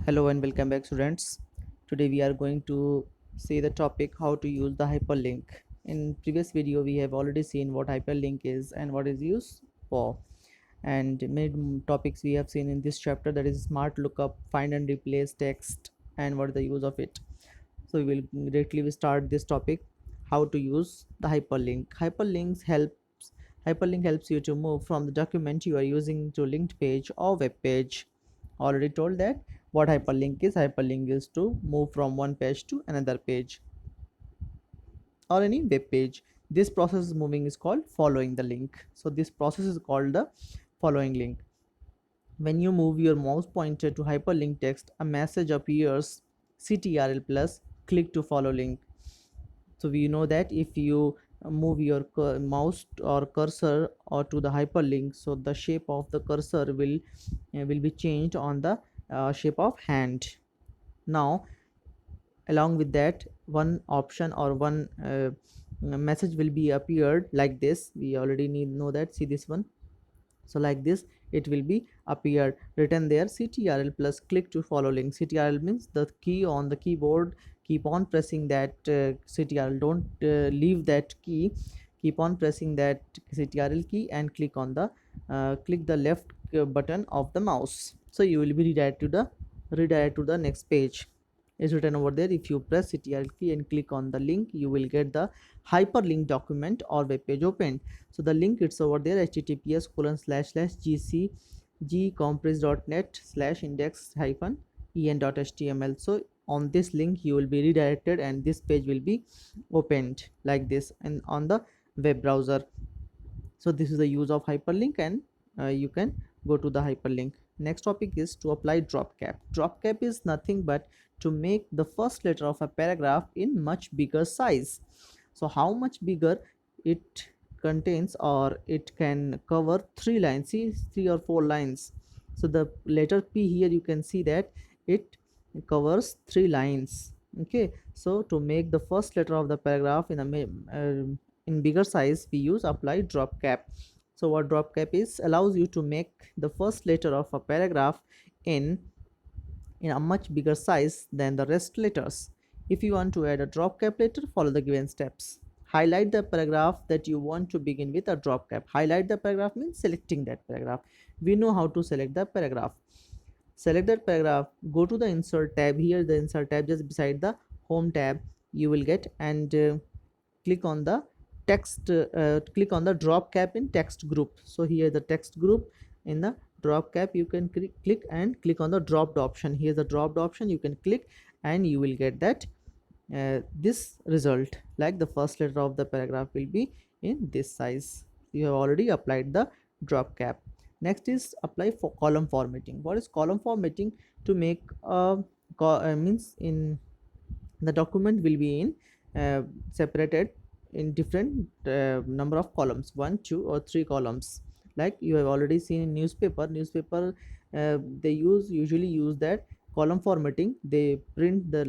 Hello and welcome back, students. Today we are going to see the topic how to use the hyperlink. In previous video we have already seen what hyperlink is and what is used for, and many topics we have seen in this chapter, that is smart lookup, find and replace text, and what is the use of it. So we will directly start this topic, how to use the hyperlink. Hyperlink helps you to move from the document you are using to linked page or web page. Already told that what hyperlink is. Hyperlink is to move from one page to another page or any web page. This process is moving is called following the link. So this process is called the following link. When you move your mouse pointer to hyperlink text, a message appears: CTRL plus click to follow link. So we know that if you move your mouse or cursor or to the hyperlink, so the shape of the cursor will be changed on the shape of hand. Now along with that, one option or one message will be appeared like this. We already know that. See this one. So like this it will be appeared written there: CTRL plus click to follow link. CTRL means the key on the keyboard. Keep on pressing that CTRL, don't leave that key. Keep on pressing that CTRL key and click the left button of the mouse, so you will be redirect to the next page. Is written over there. If you press CTRL key and click on the link, you will get the hyperlink document or web page opened. So the link, it's over there: https://gc gcompress.net/index-en.html. So on this link you will be redirected and this page will be opened like this and on the web browser. So this is the use of hyperlink, and you can go to the hyperlink. Next topic is to apply drop cap. Drop cap is nothing but to make the first letter of a paragraph in much bigger size. So how much bigger? It contains, or it can cover 3 lines. See, 3 or 4 lines. So the letter P here, you can see that it covers 3 lines. Okay, so to make the first letter of the paragraph in bigger size, we use apply drop cap. So what drop cap is: allows you to make the first letter of a paragraph in a much bigger size than the rest letters. If you want to add a drop cap letter, follow the given steps. Highlight the paragraph that you want to begin with a drop cap. Highlight the paragraph means selecting that paragraph. We know how to select the paragraph. Select that paragraph, go to the insert tab. Here the insert tab just beside the home tab you will get, and click on the click on the drop cap in text group. So here the text group, in the drop cap you can click and click on the dropped option. Here's the dropped option, you can click and you will get that this result, like the first letter of the paragraph will be in this size. You have already applied the drop cap. Next is apply for column formatting. What is column formatting? To make means in the document will be in separated in different number of columns, 1, 2 or 3 columns. Like you have already seen in newspaper, they usually use that column formatting. They print the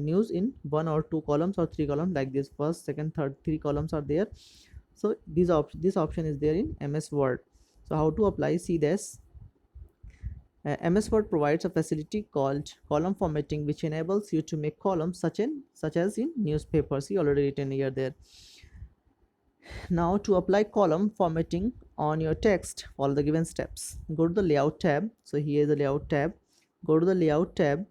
news in 1 or 2 columns or 3 columns, like this: first, second, third, 3 columns are there. So this option is there in MS Word. So how to apply? See this. MS Word provides a facility called column formatting, which enables you to make columns such as in newspapers. See, already written here there. Now to apply column formatting on your text, follow the given steps. Go to the layout tab. So here is the layout tab. Go to the layout tab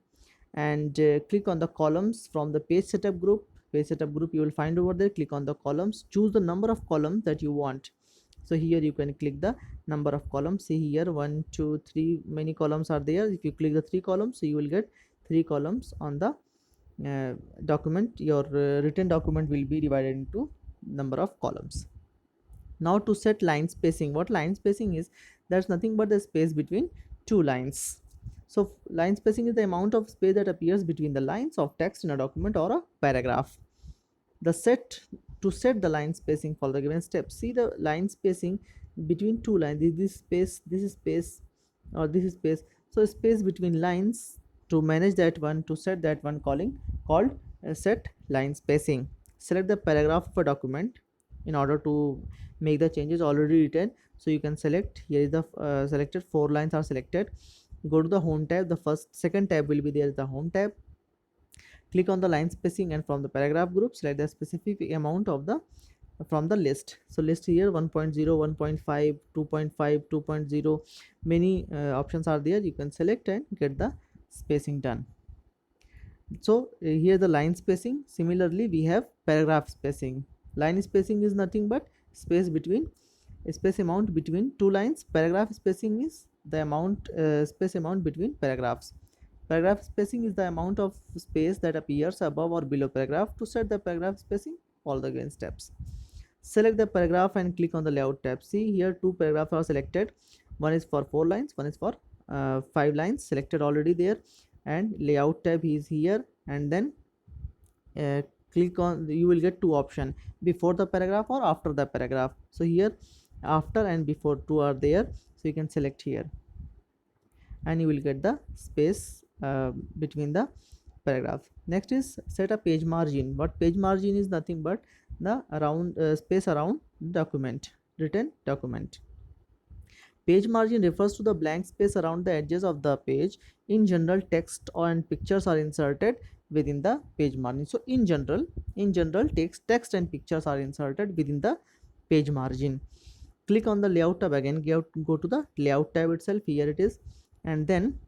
and click on the columns from the page setup group. Page setup group you will find over there. Click on the columns. Choose the number of columns that you want. So here you can click the number of columns. See here, 1, 2, 3, many columns are there. If you click the 3 columns, so you will get 3 columns on the document. Your written document will be divided into number of columns. Now to set line spacing. What line spacing is? That's nothing but the space between 2 lines. So line spacing is the amount of space that appears between the lines of text in a document or a paragraph. The set To set the line spacing, follow the given steps. See the line spacing between 2 lines. This is space, or this is space. So space between lines, to manage that one, to set that one, called set line spacing. Select the paragraph of a document in order to make the changes already written. So you can select. Here is the selected 4 lines are selected. go to the home tab. The second tab will be there, the home tab. Click on the line spacing, and from the paragraph group select the specific amount of the from the list. So list here 1.0, 1.5, 2.5, 2.0, many options are there. You can select and get the spacing done. So here the line spacing. Similarly, we have paragraph spacing. Line spacing is nothing but space amount between two lines. Paragraph spacing is the space amount between paragraphs. Paragraph spacing is the amount of space that appears above or below paragraph. To set the paragraph spacing, follow the given steps. Select the paragraph and click on the layout tab. See here, two paragraphs are selected. One is for 4 lines, one is for 5 lines, selected already there. And layout tab is here, and then uh, click on, you will get two options, before the paragraph or after the paragraph. So here after and before two are there, so you can select here, and you will get the space between the paragraph. Next is set a page margin. What page margin is nothing but the around space around document, written document. Page margin refers to the blank space around the edges of the page. In general, text and pictures are inserted within the page margin. So in general, text and pictures are inserted within the page margin. Click on the layout tab again. Go to the layout tab itself. Here it is, and then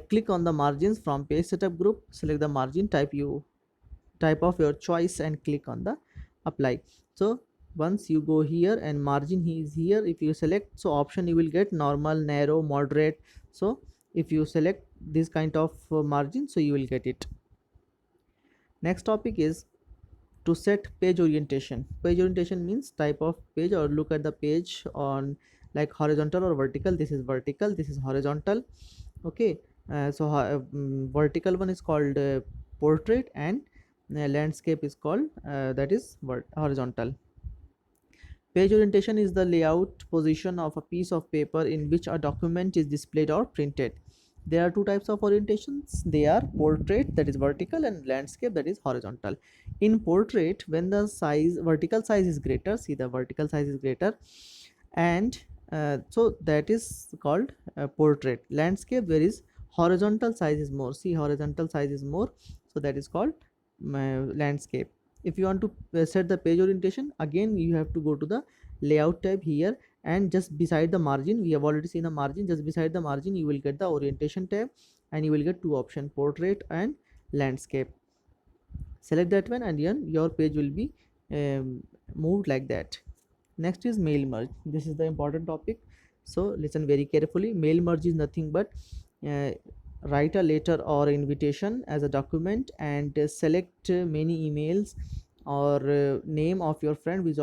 click on the margins from page setup group. Select the margin type of your choice and click on the apply. So once you go here and margin is here, if you select, so option you will get normal, narrow, moderate. So if you select this kind of margin, so you will get it. Next topic is to set page orientation. Page orientation means type of page, or look at the page on like horizontal or vertical. This is vertical, this is horizontal. Okay, vertical one is called portrait, and landscape is called that is horizontal. Page orientation is the layout position of a piece of paper in which a document is displayed or printed. There are two types of orientations. They are portrait, that is vertical, and landscape, that is horizontal. In portrait, when the vertical size is greater, see the vertical size is greater, and so that is called portrait. Landscape, where is horizontal size is more, see horizontal size is more, so that is called landscape. If you want to set the page orientation, again you have to go to the layout tab here, and just beside the margin, we have already seen the margin, just beside the margin you will get the orientation tab, and you will get two options, portrait and landscape. Select that one, and then your page will be moved like that. Next is mail merge. This is the important topic, so listen very carefully. Mail merge is nothing but uh, write a letter or invitation as a document, and select many emails or name of your friend which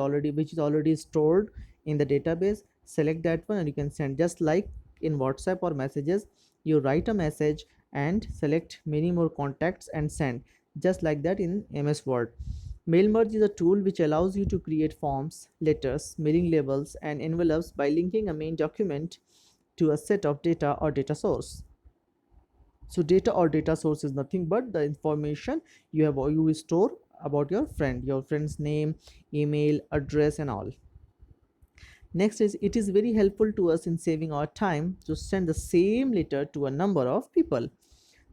is already stored in the database. Select that one, and you can send, just like in WhatsApp or messages. You write a message and select many more contacts and send, just like that in MS Word. Mail merge is a tool which allows you to create forms, letters, mailing labels, and envelopes by linking a main document to a set of data or data source. So data or data source is nothing but the information you will store about your friend's name, email, address, and all. Next is, it is very helpful to us in saving our time to send the same letter to a number of people.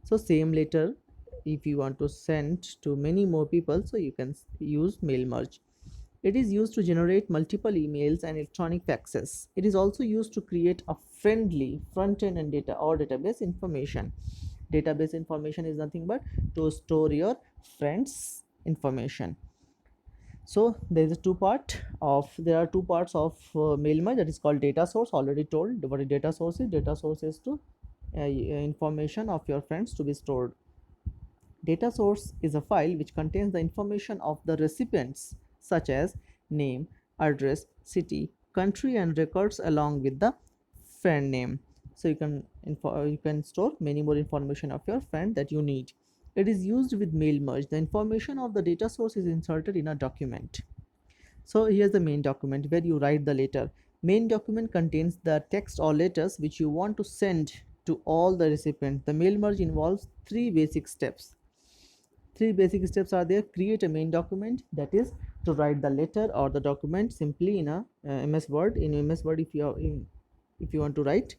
So same letter, if you want to send to many more people, so you can use mail merge. It is used to generate multiple emails and electronic faxes. It is also used to create a friendly front-end and data or database information. Database information is nothing but to store your friends information. So there are two parts of mail merge, that is called data source. Already told what a data source is. Data source is to information of your friends to be stored. Data source is a file which contains the information of the recipients, such as name, address, city, country, and records along with the friend name. So you can store many more information of your friend that you need. It is used with mail merge. The information of the data source is inserted in a document. So here's the main document where you write the letter. Main document contains the text or letters which you want to send to all the recipients. The mail merge involves three basic steps. Three basic steps are there. Create a main document, that is to write the letter or the document simply in a MS Word. In MS Word, if you want to write,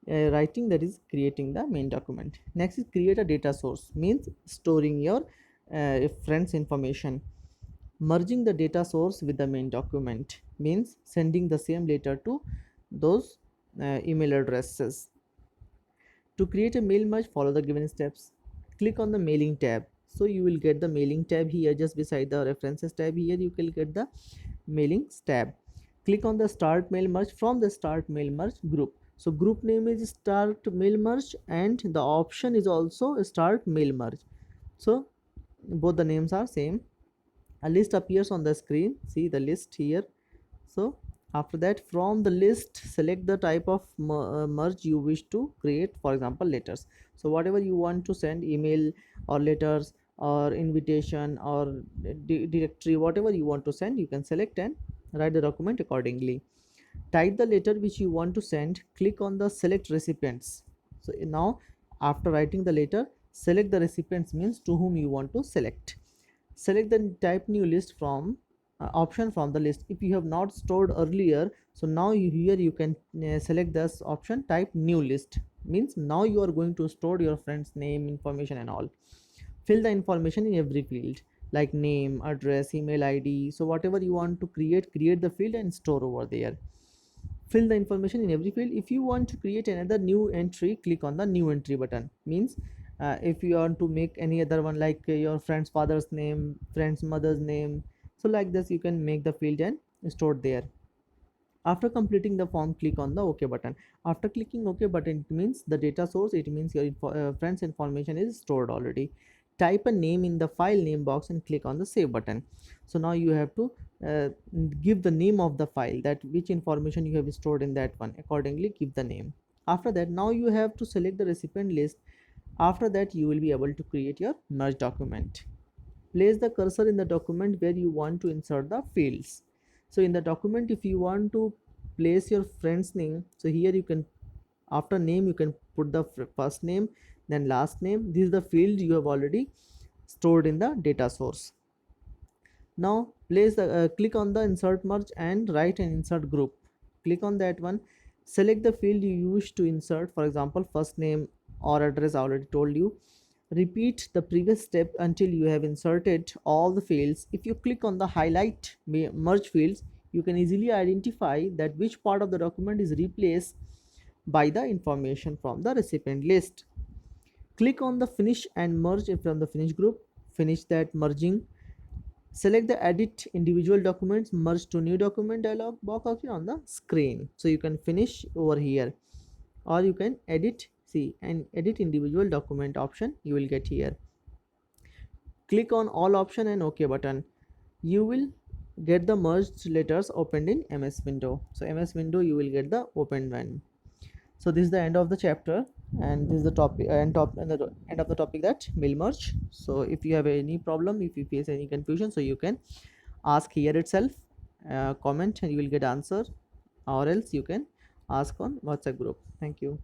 writing, that is creating the main document. Next is create a data source, means storing your friends information. Merging the data source with the main document, means sending the same letter to those email addresses. To create a mail merge, follow the given steps. Click on the mailing tab. So you will get the mailing tab here, just beside the references tab. Here you can get the mailings tab. Click on the start mail merge from the start mail merge group. So group name is start mail merge and the option is also start mail merge. So both the names are same. A list appears on the screen. See the list here. So after that, from the list, select the type of merge you wish to create, for example letters. So whatever you want to send, email or letters or invitation or directory, whatever you want to send, you can select and write the document accordingly. Type the letter which you want to send, click on the select recipients. So now after writing the letter, select the recipients, means to whom you want to select. Select the type new list from option from the list. If you have not stored earlier, so now here you can select this option type new list, means now you are going to store your friend's name information and all. Fill the information in every field, like name, address, email id. So whatever you want to create the field and store over there. Fill the information in every field. If you want to create another new entry, click on the new entry button, means if you want to make any other one, like your friend's father's name, friend's mother's name, so like this you can make the field and store there. After completing the form, click on the ok button. After clicking ok button, it means the data source, it means your friend's information is stored already. Type a name in the file name box and click on the save button. So now you have to uh, give the name of the file, that which information you have stored in that one, accordingly give the name. After that, now you have to select the recipient list. After that, you will be able to create your merge document. Place the cursor in the document where you want to insert the fields. So in the document, if you want to place your friend's name, so here you can, after name you can put the first name, then last name. This is the field you have already stored in the data source. Now place the click on the insert merge and write an insert group. Click on that one. Select the field you wish to insert, for example first name or address. I already told you. Repeat the previous step until you have inserted all the fields. If you click on the highlight merge fields, you can easily identify that which part of the document is replaced by the information from the recipient list. Click on the finish and merge from the finish group. Finish that merging. Select the edit individual documents, merge to new document dialog box option on the screen. So you can finish over here, or you can edit, see, and edit individual document option you will get here. Click on all option and ok button. You will get the merged letters opened in MS window. So MS window you will get the opened one. So this is the end of the chapter, and this is the topic and the end of the topic, that mail merge. So if you have any problem, if you face any confusion, so you can ask here itself, comment and you will get answer, or else you can ask on WhatsApp group. Thank you.